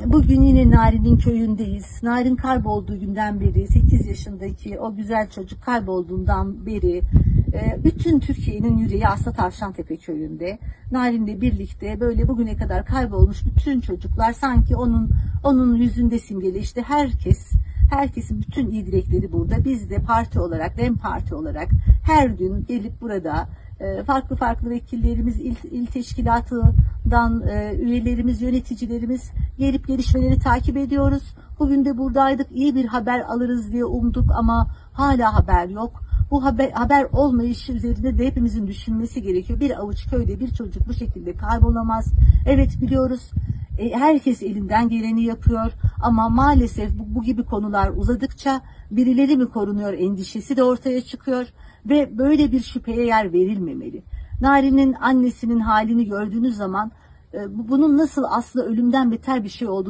Bugün yine Narin'in köyündeyiz. Narin kaybolduğu günden beri, 8 yaşındaki o güzel çocuk kaybolduğundan beri bütün Türkiye'nin yüreği aslında Tavşantepe köyünde. Narin'le birlikte böyle bugüne kadar kaybolmuş bütün çocuklar sanki onun yüzünde simgeli. İşte herkesin bütün iyi dilekleri burada. Biz de parti olarak, DEM Parti olarak her gün gelip burada farklı vekillerimiz, il teşkilatından üyelerimiz, yöneticilerimiz gelip gelişmeleri takip ediyoruz. Bugün de buradaydık. İyi bir haber alırız diye umduk ama hala haber yok. Bu haber olmayışı üzerinde de hepimizin düşünmesi gerekiyor. Bir avuç köyde bir çocuk bu şekilde kaybolamaz. Evet biliyoruz. Herkes elinden geleni yapıyor ama maalesef bu gibi konular uzadıkça birileri mi korunuyor endişesi de ortaya çıkıyor ve böyle bir şüpheye yer verilmemeli. Narin'in annesinin halini gördüğünüz zaman bunun nasıl aslında ölümden beter bir şey olduğunu